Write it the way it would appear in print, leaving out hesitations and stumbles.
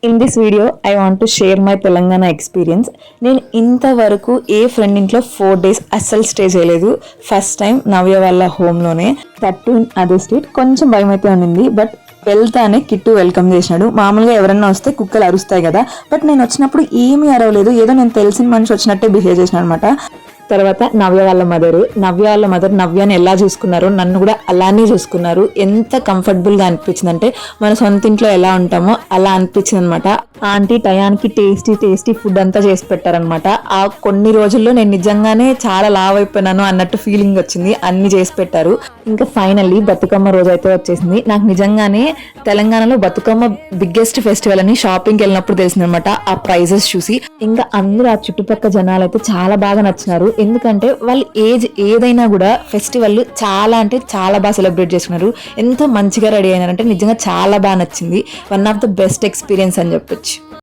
In this video I want to share my Telangana experience. నేను ఇంతవరకు ఏ friend ఇంట్లో 4 days అస్సలు స్టే చేయలేదు. ఫస్ట్ టైం నవ్య వాళ్ళ హోమ్లోనే, దట్ ఇన్ అదర్ స్టేట్. కొంచెం భయం అయితే ఉండింది, బట్ వెళ్తానే కిట్టు వెల్కమ్ చేసినాడు. మామూలుగా ఎవరన్నా వస్తే కుక్కలు అరుస్తాయి కదా, బట్ నేను వచ్చినప్పుడు ఏమీ అరవలేదు. ఏదో నేను తెలిసిన మనిషి వచ్చినట్టే బిహేవ్ చేసినాడు అనమాట. తర్వాత నవ్య వాళ్ళ మదర్ నవ్యాని ఎలా చూసుకున్నారో నన్ను కూడా అలానే చూసుకున్నారు. ఎంత కంఫర్టబుల్గా అనిపించింది అంటే మన సొంత ఇంట్లో ఎలా ఉంటామో అలా అనిపించింది అనమాట. ఆంటీ టయానికి టేస్టీ ఫుడ్ అంతా చేసి పెట్టారనమాట. ఆ కొన్ని రోజుల్లో నేను నిజంగానే చాలా లావ్ అయిపోయినాను అన్నట్టు ఫీలింగ్ వచ్చింది. అన్ని చేసి పెట్టారు. ఇంకా ఫైనల్లీ బతుకమ్మ రోజు అయితే వచ్చేసింది. నాకు నిజంగానే తెలంగాణలో బతుకమ్మ బిగ్గెస్ట్ ఫెస్టివల్ అని షాపింగ్కి వెళ్ళినప్పుడు తెలిసిందనమాట. ఆ ప్రైజెస్ చూసి ఇంకా అందరూ ఆ చుట్టుపక్కల జనాలు అయితే చాలా బాగా నచ్చినారు. ఎందుకంటే వాళ్ళు ఏజ్ ఏదైనా కూడా ఫెస్టివల్ చాలా అంటే చాలా బాగా సెలబ్రేట్ చేసుకున్నారు. ఎంత మంచిగా రెడీ అయినారంటే నిజంగా చాలా బాగా నచ్చింది. One of the best experience అని చెప్పొచ్చు.